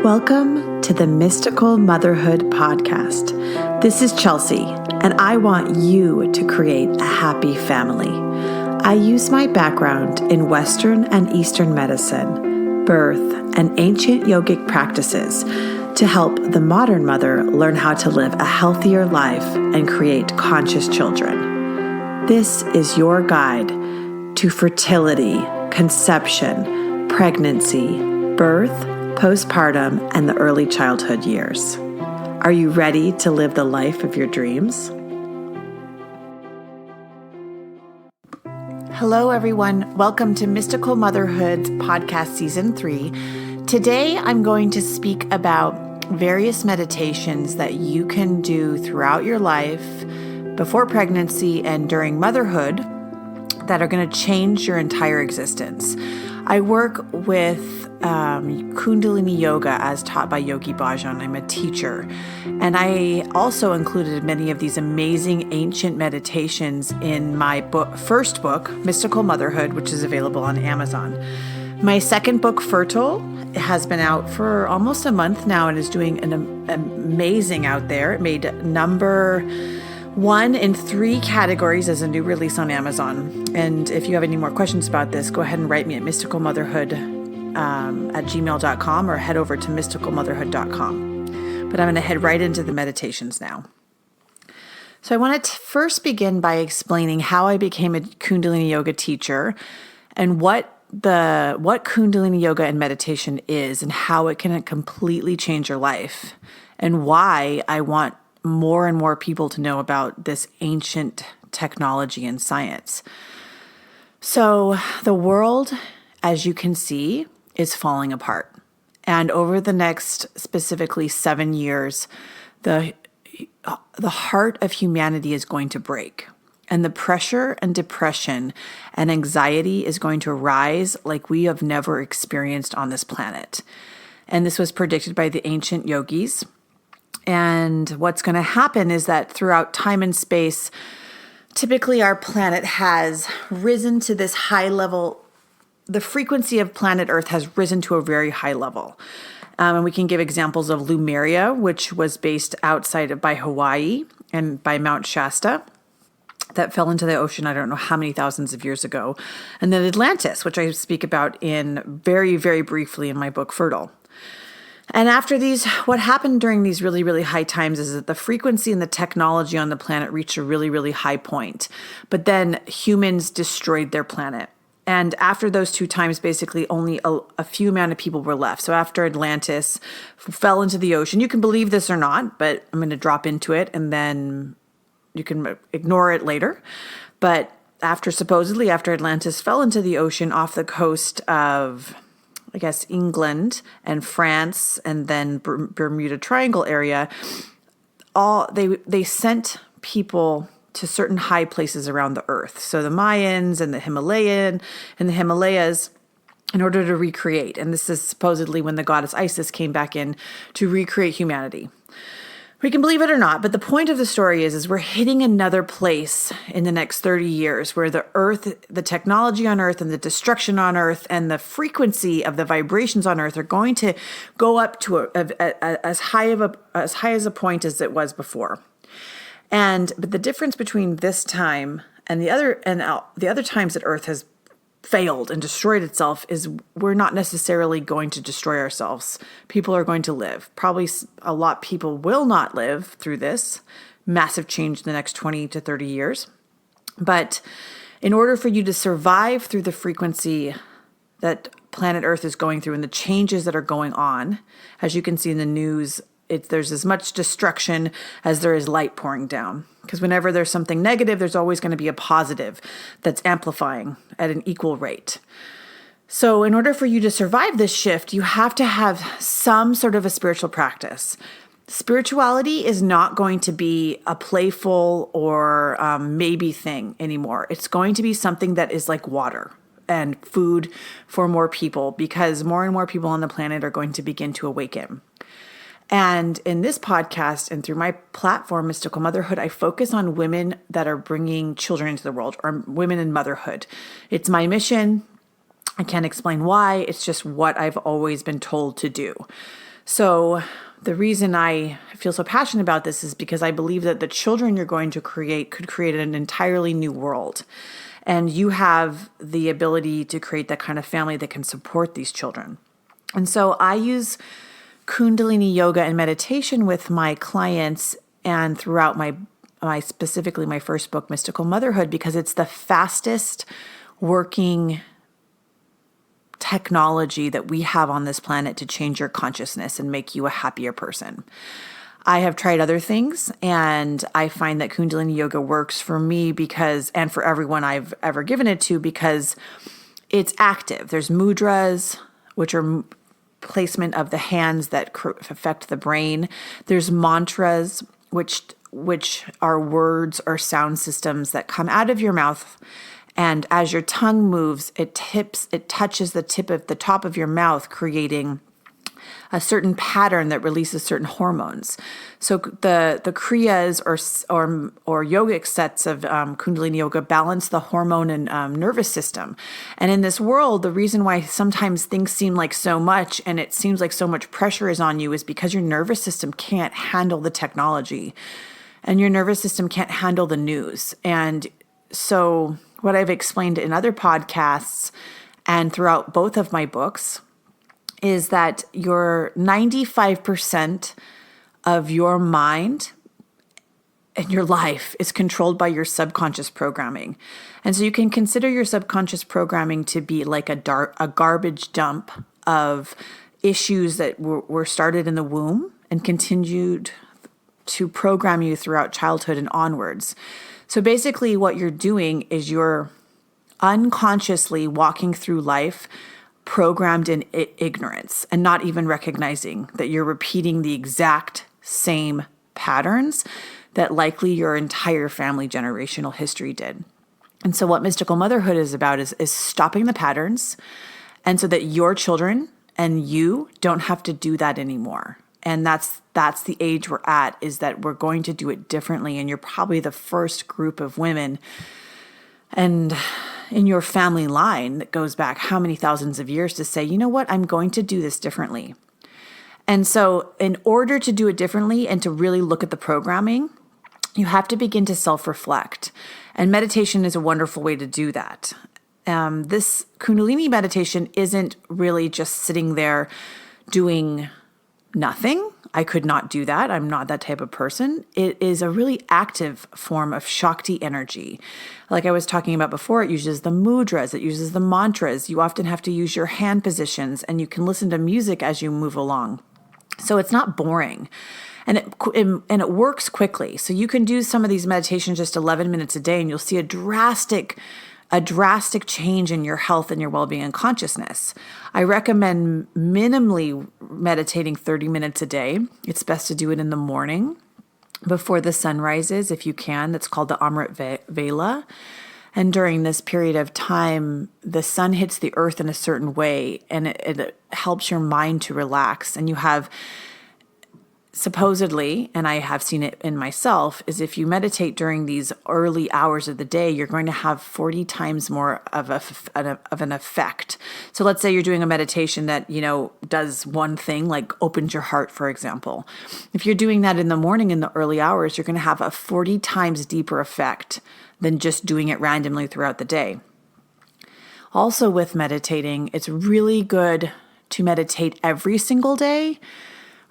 Welcome to the Mystical Motherhood Podcast. This is Chelsea, and I want you to create a happy family. I use my background in Western and Eastern medicine, birth, and ancient yogic practices to help the modern mother learn how to live a healthier life and create conscious children. This is your guide to fertility, conception, pregnancy, birth, postpartum, and the early childhood years. Are you ready to live the life of your dreams? Hello, everyone. Welcome to Mystical Motherhood Podcast Season 3. Today, I'm going to speak about various meditations that you can do throughout your life, before pregnancy and during motherhood, that are going to change your entire existence. I work with Kundalini Yoga as taught by Yogi Bhajan. I'm a teacher. And I also included many of these amazing ancient meditations in my first book, Mystical Motherhood, which is available on Amazon. My second book, Fertile, has been out for almost a month now and is doing an amazing out there. It made number 1 in 3 categories as a new release on Amazon. And if you have any more questions about this, go ahead and write me at mysticalmotherhood@gmail.com or head over to mysticalmotherhood.com. But I'm going to head right into the meditations now. So I want to first begin by explaining how I became a Kundalini Yoga teacher and what Kundalini Yoga and Meditation is and how it can completely change your life and why I want more and more people to know about this ancient technology and science. So the world, as you can see, is falling apart. And over the next specifically 7 years, the heart of humanity is going to break. And the pressure and depression and anxiety is going to rise like we have never experienced on this planet. And this was predicted by the ancient yogis. And what's going to happen is that throughout time and space, typically our planet has risen to this high level. The frequency of planet Earth has risen to a very high level. And we can give examples of Lemuria, which was based outside by Hawaii and by Mount Shasta, that fell into the ocean, I don't know how many thousands of years ago. And then Atlantis, which I speak about in very, very briefly in my book, Fertile. And after these, what happened during these really, really high times is that the frequency and the technology on the planet reached a really, really high point. But then humans destroyed their planet. And after those 2 times, basically only a few amount of people were left. So after Atlantis fell into the ocean, you can believe this or not, but I'm going to drop into it and then you can ignore it later. But supposedly after Atlantis fell into the ocean off the coast of, I guess, England and France and then Bermuda Triangle area, they sent people to certain high places around the earth. So the Mayans and the Himalayas in order to recreate. And this is supposedly when the goddess Isis came back in to recreate humanity. We can believe it or not, but the point of the story is we're hitting another place in the next 30 years where the earth, the technology on earth and the destruction on earth and the frequency of the vibrations on earth are going to go up to as high as a point as it was before. But the difference between this time and the other times that earth has failed and destroyed itself is we're not necessarily going to destroy ourselves. People are going to live. Probably a lot of people will not live through this massive change in the next 20 to 30 years. But in order for you to survive through the frequency that planet Earth is going through and the changes that are going on, as you can see in the news, there's as much destruction as there is light pouring down. Because whenever there's something negative, there's always going to be a positive that's amplifying at an equal rate. So in order for you to survive this shift, you have to have some sort of a spiritual practice. Spirituality is not going to be a playful or maybe thing anymore. It's going to be something that is like water and food for more people, because more and more people on the planet are going to begin to awaken. And in this podcast and through my platform, Mystical Motherhood, I focus on women that are bringing children into the world, or women in motherhood. It's my mission. I can't explain why. It's just what I've always been told to do. So the reason I feel so passionate about this is because I believe that the children you're going to create could create an entirely new world. And you have the ability to create that kind of family that can support these children. And so I use Kundalini Yoga and Meditation with my clients and throughout my specifically my first book, Mystical Motherhood, because it's the fastest working technology that we have on this planet to change your consciousness and make you a happier person. I have tried other things, and I find that Kundalini Yoga works for me because, and for everyone I've ever given it to, because it's active. There's mudras, which are placement of the hands that affect the brain. There's mantras, which are words or sound systems that come out of your mouth. And as your tongue moves, it touches the top of your mouth, creating a certain pattern that releases certain hormones. So the kriyas or yogic sets of Kundalini Yoga balance the hormone and nervous system. And in this world, the reason why sometimes things seem like so much and it seems like so much pressure is on you is because your nervous system can't handle the technology, and your nervous system can't handle the news. And so what I've explained in other podcasts and throughout both of my books is that your 95% of your mind and your life is controlled by your subconscious programming. And so you can consider your subconscious programming to be like a garbage dump of issues that were started in the womb and continued to program you throughout childhood and onwards. So basically what you're doing is you're unconsciously walking through life programmed in ignorance and not even recognizing that you're repeating the exact same patterns that likely your entire family generational history did. And so what Mystical Motherhood is about is stopping the patterns, and so that your children and you don't have to do that anymore. And that's the age we're at, is that we're going to do it differently. And you're probably the first group of women and in your family line that goes back how many thousands of years to say, you know what, I'm going to do this differently. And so in order to do it differently and to really look at the programming, you have to begin to self-reflect. And meditation is a wonderful way to do that. This Kundalini meditation isn't really just sitting there doing nothing. I could not do that. I'm not that type of person. It is a really active form of Shakti energy. Like I was talking about before, it uses the mudras, it uses the mantras. You often have to use your hand positions, and you can listen to music as you move along. So it's not boring. And it works quickly. So you can do some of these meditations just 11 minutes a day, and you'll see a drastic change in your health and your well-being and consciousness. I recommend minimally meditating 30 minutes a day. It's best to do it in the morning before the sun rises, if you can. That's called the Amrit Vela. And during this period of time, the sun hits the earth in a certain way, and it helps your mind to relax. And you have supposedly, and I have seen it in myself, is if you meditate during these early hours of the day, you're going to have 40 times more of an effect. So let's say you're doing a meditation that, does one thing, like opens your heart, for example. If you're doing that in the morning in the early hours, you're going to have a 40 times deeper effect than just doing it randomly throughout the day. Also with meditating, it's really good to meditate every single day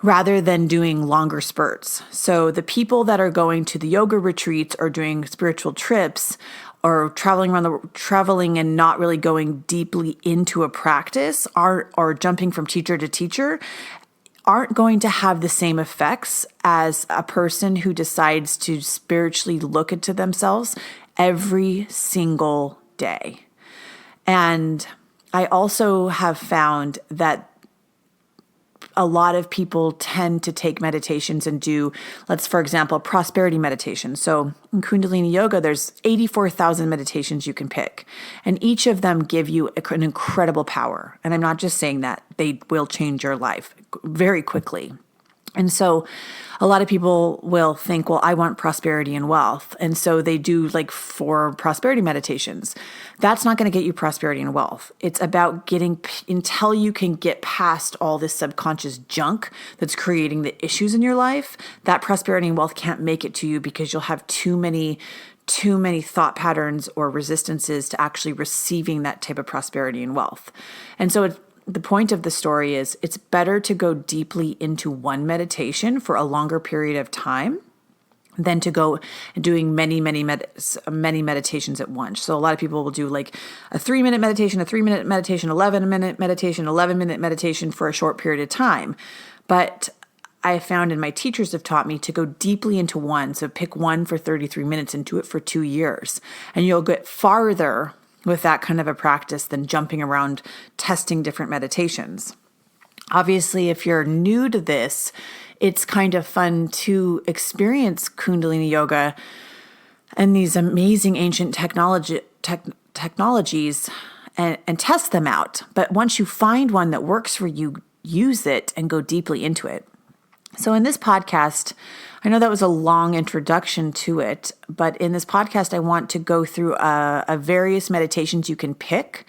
rather than doing longer spurts. So the people that are going to the yoga retreats or doing spiritual trips or traveling and not really going deeply into a practice or jumping from teacher to teacher aren't going to have the same effects as a person who decides to spiritually look into themselves every single day. And I also have found that a lot of people tend to take meditations and do, for example, prosperity meditation. So in Kundalini Yoga, there's 84,000 meditations you can pick, and each of them give you an incredible power. And I'm not just saying that, they will change your life very quickly. And so a lot of people will think, well, I want prosperity and wealth. And so they do like 4 prosperity meditations. That's not going to get you prosperity and wealth. It's about getting until you can get past all this subconscious junk that's creating the issues in your life. That prosperity and wealth can't make it to you because you'll have too many thought patterns or resistances to actually receiving that type of prosperity and wealth. And so the point of the story is it's better to go deeply into one meditation for a longer period of time than to go doing many meditations at once. So a lot of people will do like a 3-minute meditation, a 3-minute meditation, 11-minute meditation, 11-minute meditation for a short period of time. But I found, and my teachers have taught me, to go deeply into one. So pick one for 33 minutes and do it for 2 years. And you'll get farther with that kind of a practice than jumping around testing different meditations. Obviously, if you're new to this, it's kind of fun to experience Kundalini Yoga and these amazing ancient technologies and test them out. But once you find one that works for you, use it and go deeply into it. So in this podcast, I know that was a long introduction to it, but in this podcast, I want to go through a various meditations you can pick.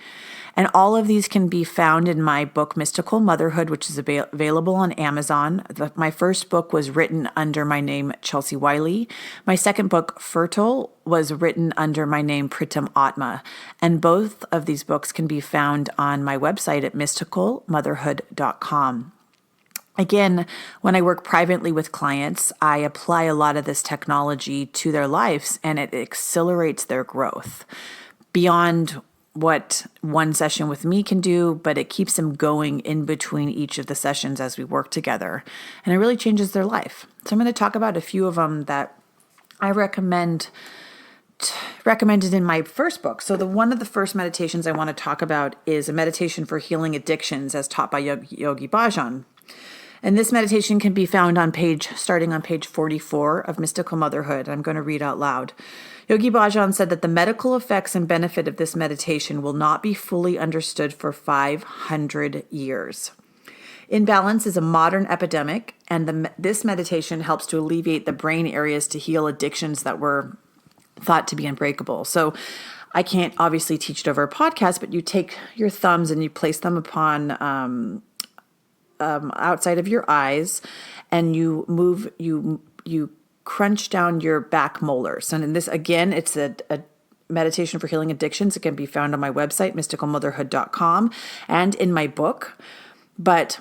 And all of these can be found in my book, Mystical Motherhood, which is available on Amazon. My first book was written under my name, Chelsea Wiley. My second book, Fertile, was written under my name, Pritam Atma. And both of these books can be found on my website at mysticalmotherhood.com. Again, when I work privately with clients, I apply a lot of this technology to their lives, and it accelerates their growth beyond what one session with me can do, but it keeps them going in between each of the sessions as we work together, and it really changes their life. So I'm going to talk about a few of them that I recommended in my first book. So one of the first meditations I want to talk about is a meditation for healing addictions as taught by Yogi Bhajan. And this meditation can be found starting on page 44 of Mystical Motherhood. I'm going to read out loud. Yogi Bhajan said that the medical effects and benefit of this meditation will not be fully understood for 500 years. Imbalance is a modern epidemic, and this meditation helps to alleviate the brain areas to heal addictions that were thought to be unbreakable. So I can't obviously teach it over a podcast, but you take your thumbs and you place them upon outside of your eyes, and you crunch down your back molars. And in this, again, it's a meditation for healing addictions. It can be found on my website, mysticalmotherhood.com, and in my book. But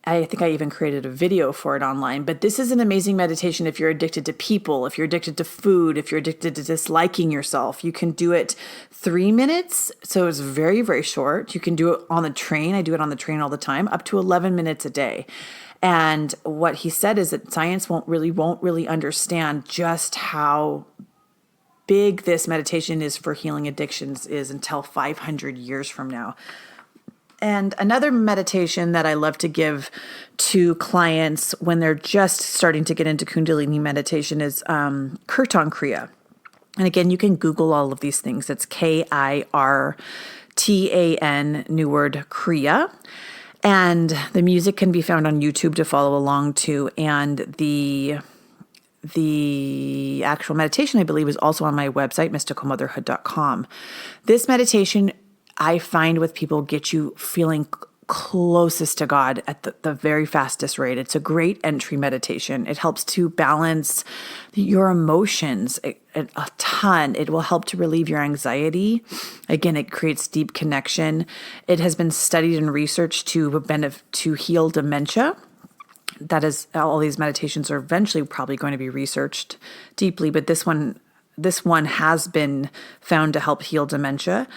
I think I even created a video for it online. But this is an amazing meditation if you're addicted to people, if you're addicted to food, if you're addicted to disliking yourself. You can do it 3 minutes, so it's very, very short. You can do it on the train. I do it on the train all the time, up to 11 minutes a day. And what he said is that science won't really understand just how big this meditation is for healing addictions is until 500 years from now. And another meditation that I love to give to clients when they're just starting to get into Kundalini meditation is Kirtan Kriya. And again, you can Google all of these things. It's Kirtan, new word, Kriya. And the music can be found on YouTube to follow along to. And the actual meditation, I believe, is also on my website, mysticalmotherhood.com. This meditation, I find with people, get you feeling closest to God at the very fastest rate. It's a great entry meditation. It helps to balance your emotions a ton. It will help to relieve your anxiety. Again, it creates deep connection. It has been studied and researched to heal dementia. That is, all these meditations are eventually probably going to be researched deeply, but this one has been found to help heal dementia.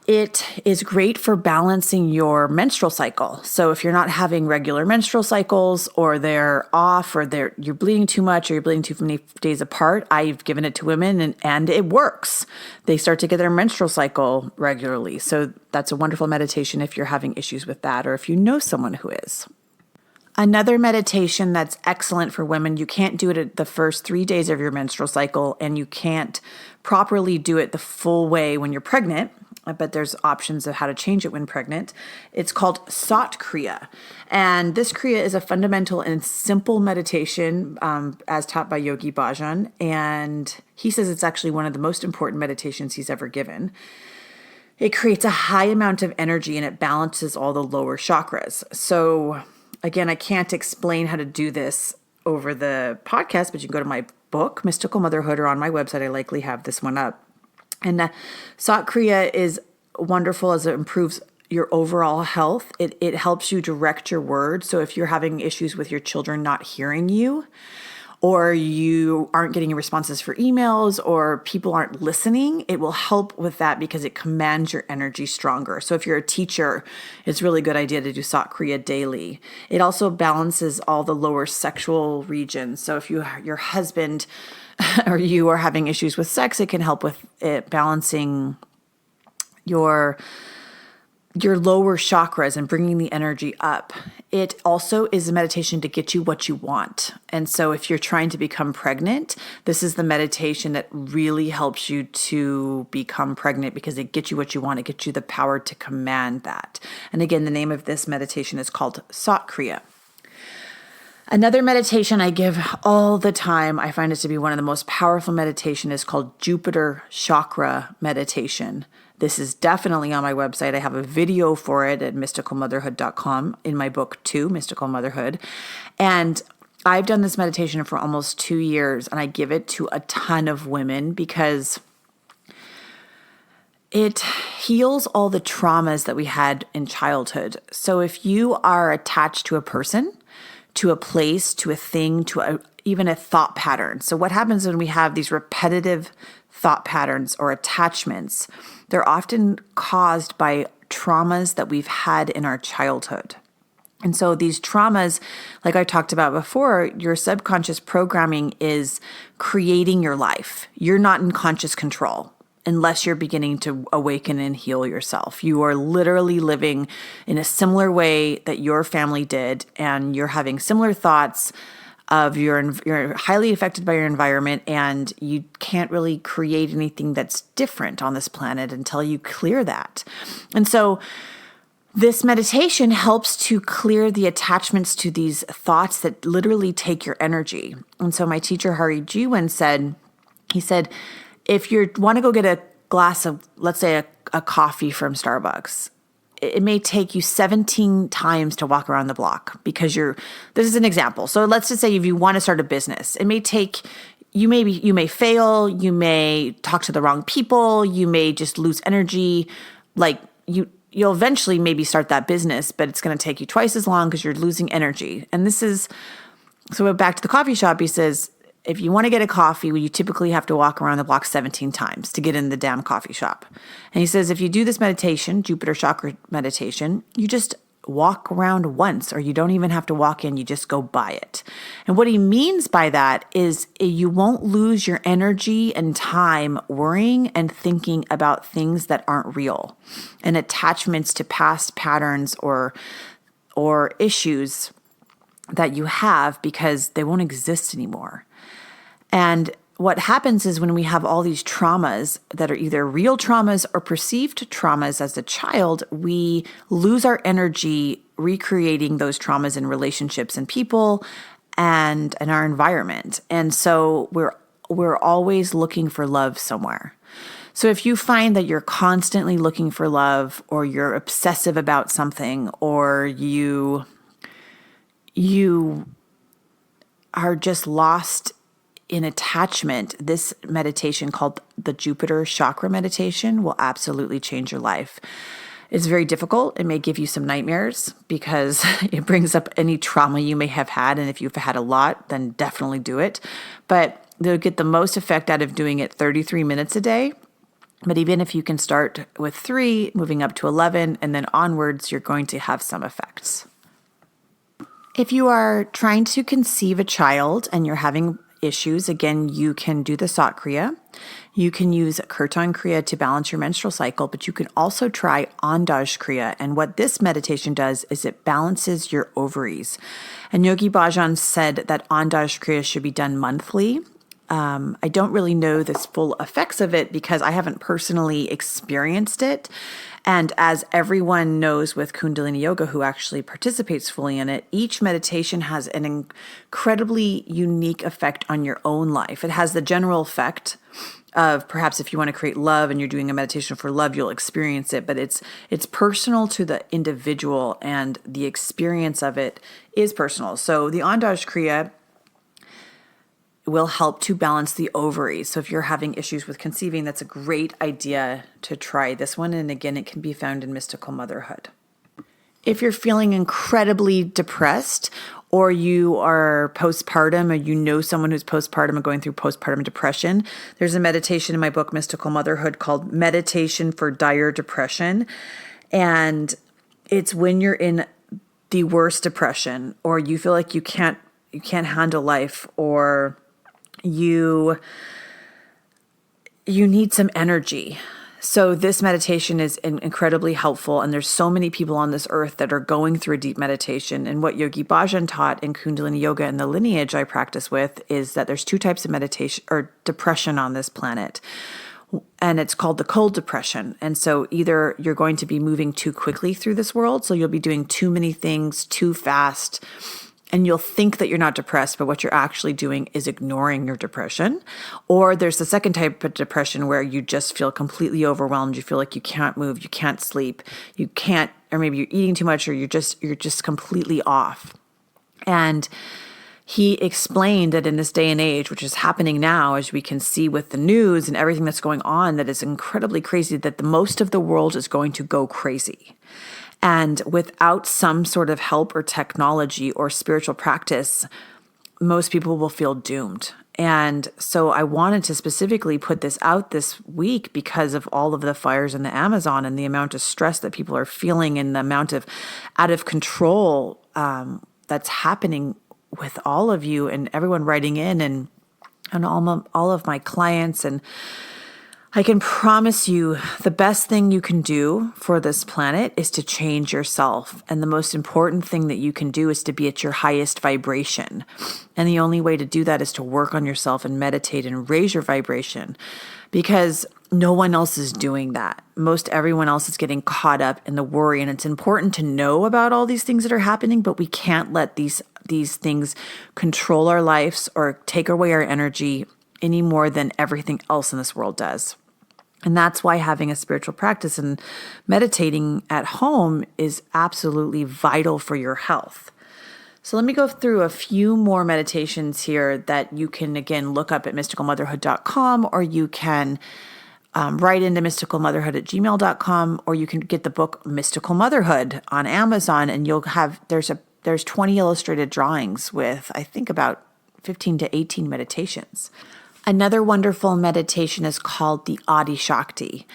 It is great for balancing your menstrual cycle. So if you're not having regular menstrual cycles, or they're off, or you're bleeding too much, or you're bleeding too many days apart, I've given it to women and it works. They start to get their menstrual cycle regularly. So that's a wonderful meditation if you're having issues with that, or if you know someone who is. Another meditation that's excellent for women, you can't do it at the first 3 days of your menstrual cycle, and you can't properly do it the full way when you're pregnant, but there's options of how to change it when pregnant. It's called Sat Kriya. And this Kriya is a fundamental and simple meditation as taught by Yogi Bhajan. And he says it's actually one of the most important meditations he's ever given. It creates a high amount of energy and it balances all the lower chakras. So again, I can't explain how to do this over the podcast, but you can go to my book, Mystical Motherhood, or on my website. I likely have this one up. And Sat Kriya is wonderful as it improves your overall health. It helps you direct your words. So if you're having issues with your children not hearing you, or you aren't getting responses for emails, or people aren't listening, it will help with that because it commands your energy stronger. So if you're a teacher, it's a really good idea to do Sat Kriya daily. It also balances all the lower sexual regions. So if your husband or you are having issues with sex, it can help with it balancing your lower chakras and bringing the energy up. It also is a meditation to get you what you want. And so if you're trying to become pregnant, this is the meditation that really helps you to become pregnant because it gets you what you want. It gets you the power to command that. And again, the name of this meditation is called Sat Kriya. Another meditation I give all the time, I find it to be one of the most powerful meditation, is called Jupiter Chakra Meditation. This is definitely on my website. I have a video for it at mysticalmotherhood.com in my book too, Mystical Motherhood. And I've done this meditation for almost 2 years and I give it to a ton of women because it heals all the traumas that we had in childhood. So if you are attached to a person, to a place, to a thing, even a thought pattern. So what happens when we have these repetitive thought patterns or attachments? They're often caused by traumas that we've had in our childhood. And so these traumas, like I talked about before, your subconscious programming is creating your life. You're not in conscious control unless you're beginning to awaken and heal yourself. You are literally living in a similar way that your family did, and you're having similar thoughts of you're highly affected by your environment, and you can't really create anything that's different on this planet until you clear that. And so this meditation helps to clear the attachments to these thoughts that literally take your energy. And so my teacher, Hari Jiwan, said, if you want to go get a glass of, let's say, a coffee from Starbucks, it may take you 17 times to walk around the block because this is an example. So let's just say if you want to start a business, it may take, you may fail, you may talk to the wrong people, you may just lose energy. Like you'll eventually maybe start that business, but it's going to take you twice as long because you're losing energy. And so back to the coffee shop, he says, if you want to get a coffee, you typically have to walk around the block 17 times to get in the damn coffee shop. And he says, if you do this meditation, Jupiter Chakra Meditation, you just walk around once, or you don't even have to walk in, you just go by it. And what he means by that is you won't lose your energy and time worrying and thinking about things that aren't real and attachments to past patterns or issues that you have because they won't exist anymore. And what happens is when we have all these traumas that are either real traumas or perceived traumas as a child, we lose our energy recreating those traumas in relationships and people and in our environment. And so we're always looking for love somewhere. So if you find that you're constantly looking for love, or you're obsessive about something, or you are just lost in attachment, this meditation called the Jupiter Chakra Meditation will absolutely change your life. It's very difficult. It may give you some nightmares because it brings up any trauma you may have had. And if you've had a lot, then definitely do it. But you'll get the most effect out of doing it 33 minutes a day. But even if you can start with 3, moving up to 11, and then onwards, you're going to have some effects. If you are trying to conceive a child and you're having issues, again, you can do the Sat Kriya. You can use Kirtan Kriya to balance your menstrual cycle, but you can also try Andaj Kriya. And what this meditation does is it balances your ovaries. And Yogi Bhajan said that Andaj Kriya should be done monthly. I don't really know the full effects of it because I haven't personally experienced it. And as everyone knows with Kundalini Yoga who actually participates fully in it, each meditation has an incredibly unique effect on your own life. It has the general effect of perhaps if you want to create love and you're doing a meditation for love, you'll experience it, but it's personal to the individual and the experience of it is personal. So the Andaj Kriya will help to balance the ovaries. So if you're having issues with conceiving, that's a great idea to try this one. And again, it can be found in Mystical Motherhood. If you're feeling incredibly depressed or you are postpartum or you know someone who's postpartum and going through postpartum depression, there's a meditation in my book, Mystical Motherhood, called Meditation for Dire Depression. And it's when you're in the worst depression or you feel like you can't handle life or you need some energy. So this meditation is incredibly helpful. And there's so many people on this earth that are going through a deep meditation. And what Yogi Bhajan taught in Kundalini Yoga and the lineage I practice with is that there's two types of meditation or depression on this planet. And it's called the cold depression. And so either you're going to be moving too quickly through this world. So you'll be doing too many things too fast. And you'll think that you're not depressed, but what you're actually doing is ignoring your depression. Or there's the second type of depression where you just feel completely overwhelmed. You feel like you can't move, you can't sleep, you can't, or maybe you're eating too much, or you're just completely off. And he explained that in this day and age, which is happening now, as we can see with the news and everything that's going on, that is incredibly crazy, that the most of the world is going to go crazy. And without some sort of help or technology or spiritual practice, most people will feel doomed. And so I wanted to specifically put this out this week because of all of the fires in the Amazon and the amount of stress that people are feeling and the amount of out of control that's happening with all of you and everyone writing in and all of my clients. And I can promise you the best thing you can do for this planet is to change yourself. And the most important thing that you can do is to be at your highest vibration. And the only way to do that is to work on yourself and meditate and raise your vibration because no one else is doing that. Most everyone else is getting caught up in the worry. And it's important to know about all these things that are happening, but we can't let these things control our lives or take away our energy any more than everything else in this world does. And that's why having a spiritual practice and meditating at home is absolutely vital for your health. So let me go through a few more meditations here that you can, again, look up at mysticalmotherhood.com, or you can write into mysticalmotherhood@gmail.com, or you can get the book Mystical Motherhood on Amazon, and you'll have, there's 20 illustrated drawings with, I think, about 15 to 18 meditations. Another wonderful meditation is called the Adi Shakti.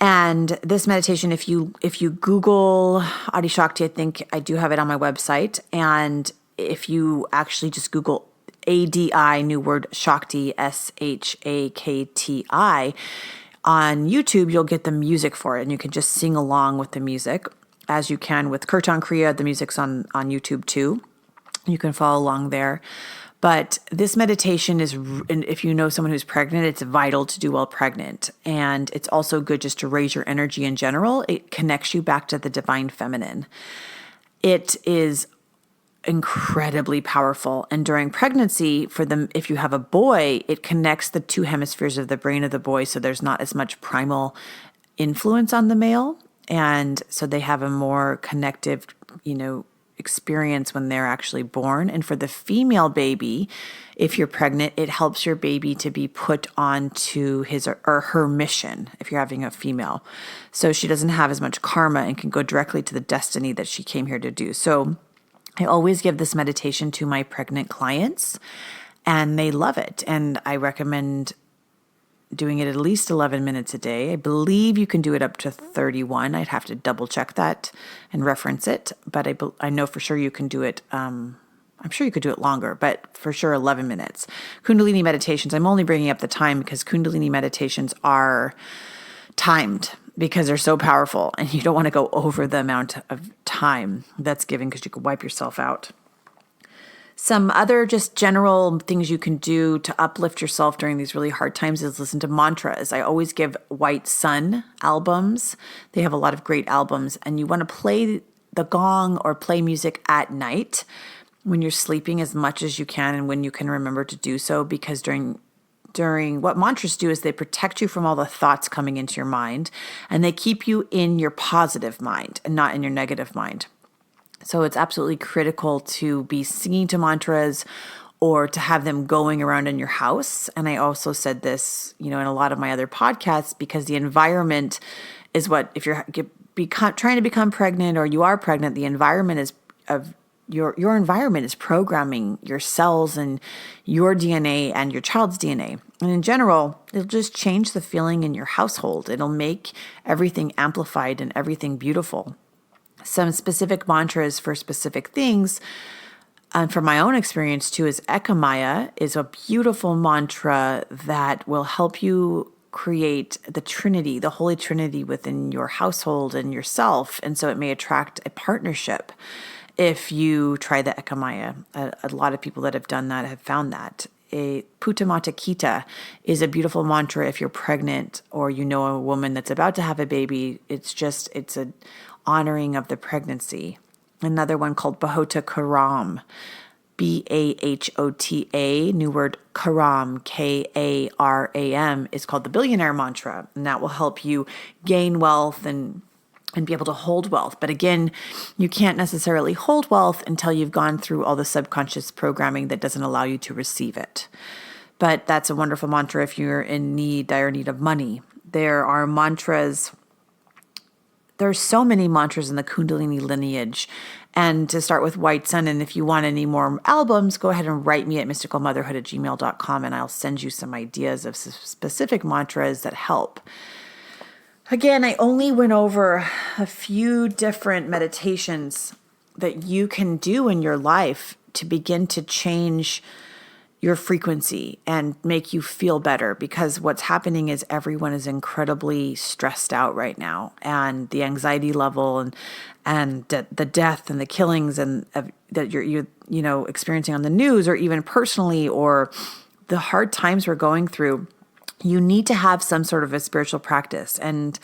And this meditation, if you Google Adi Shakti, I think I do have it on my website. And if you actually just Google ADI, new word Shakti, SHAKTI, on YouTube, you'll get the music for it. And you can just sing along with the music as you can with Kirtan Kriya. The music's on YouTube too. You can follow along there. But this meditation is, if you know someone who's pregnant, it's vital to do while pregnant. And it's also good just to raise your energy in general. It connects you back to the divine feminine. It is incredibly powerful. And during pregnancy, if you have a boy, it connects the two hemispheres of the brain of the boy. So there's not as much primal influence on the male. And so they have a more connective, experience when they're actually born. And for the female baby, if you're pregnant, it helps your baby to be put onto his or her mission if you're having a female. So she doesn't have as much karma and can go directly to the destiny that she came here to do. So I always give this meditation to my pregnant clients and they love it. And I recommend doing it at least 11 minutes a day. I believe you can do it up to 31. I'd have to double check that and reference it, but I know for sure you can do it. I'm sure you could do it longer, but for sure 11 minutes. Kundalini Meditations, I'm only bringing up the time because Kundalini Meditations are timed because they're so powerful and you don't want to go over the amount of time that's given because you could wipe yourself out. Some other just general things you can do to uplift yourself during these really hard times is listen to mantras. I always give White Sun albums. They have a lot of great albums, and you want to play the gong or play music at night when you're sleeping as much as you can and when you can remember to do so, because during what mantras do is they protect you from all the thoughts coming into your mind, and they keep you in your positive mind and not in your negative mind. So it's absolutely critical to be singing to mantras or to have them going around in your house. And I also said this, in a lot of my other podcasts, because the environment is what, if you're trying to become pregnant or you are pregnant, the environment is of your environment is programming your cells and your DNA and your child's DNA. And in general, it'll just change the feeling in your household. It'll make everything amplified and everything beautiful. Some specific mantras for specific things, and from my own experience too, is Ekamaya is a beautiful mantra that will help you create the Trinity, the Holy Trinity within your household and yourself. And so it may attract a partnership if you try the Ekamaya. A lot of people that have done that have found that. A Putamata Kita is a beautiful mantra if you're pregnant or you know a woman that's about to have a baby. It's a honoring of the pregnancy. Another one called Bahota Karam, Bahota, new word Karam, Karam, is called the billionaire mantra. And that will help you gain wealth and be able to hold wealth. But again, you can't necessarily hold wealth until you've gone through all the subconscious programming that doesn't allow you to receive it. But that's a wonderful mantra if you're in dire need of money. There are mantras. There's so many mantras in the Kundalini lineage. And to start with White Sun, and if you want any more albums, go ahead and write me at mysticalmotherhood@gmail.com, and I'll send you some ideas of specific mantras that help. Again, I only went over a few different meditations that you can do in your life to begin to change your frequency and make you feel better, because what's happening is everyone is incredibly stressed out right now, and the anxiety level and the death and the killings and that you're experiencing on the news, or even personally, or the hard times we're going through. You need to have some sort of a spiritual practice, and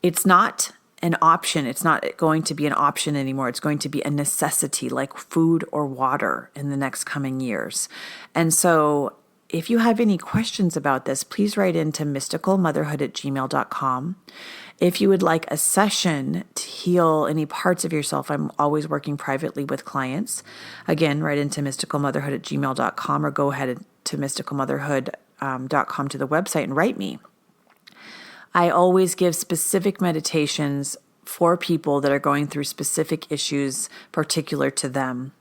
it's not an option. It's not going to be an option anymore. It's going to be a necessity, like food or water, in the next coming years. And so if you have any questions about this, please write into mysticalmotherhood@gmail.com. If you would like a session to heal any parts of yourself, I'm always working privately with clients. Again, write into mysticalmotherhood@gmail.com, or go ahead to mysticalmotherhood.com to the website and write me. I always give specific meditations for people that are going through specific issues particular to them.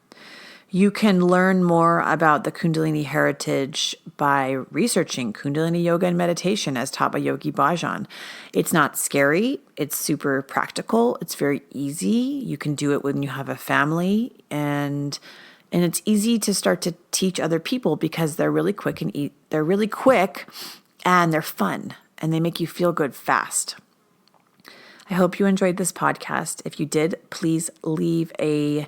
You can learn more about the Kundalini heritage by researching Kundalini Yoga and Meditation as taught by Yogi Bhajan. It's not scary. It's super practical. It's very easy. You can do it when you have a family, and it's easy to start to teach other people because they're really quick and they're fun, and they make you feel good fast. I hope you enjoyed this podcast. If you did, please leave a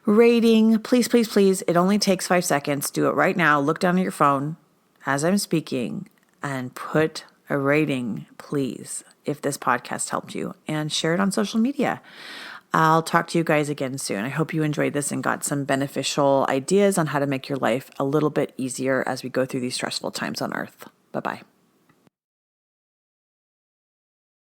rating. Please, please, please. It only takes 5 seconds. Do it right now. Look down at your phone as I'm speaking and put a rating, please, if this podcast helped you, and share it on social media. I'll talk to you guys again soon. I hope you enjoyed this and got some beneficial ideas on how to make your life a little bit easier as we go through these stressful times on Earth. Bye-bye.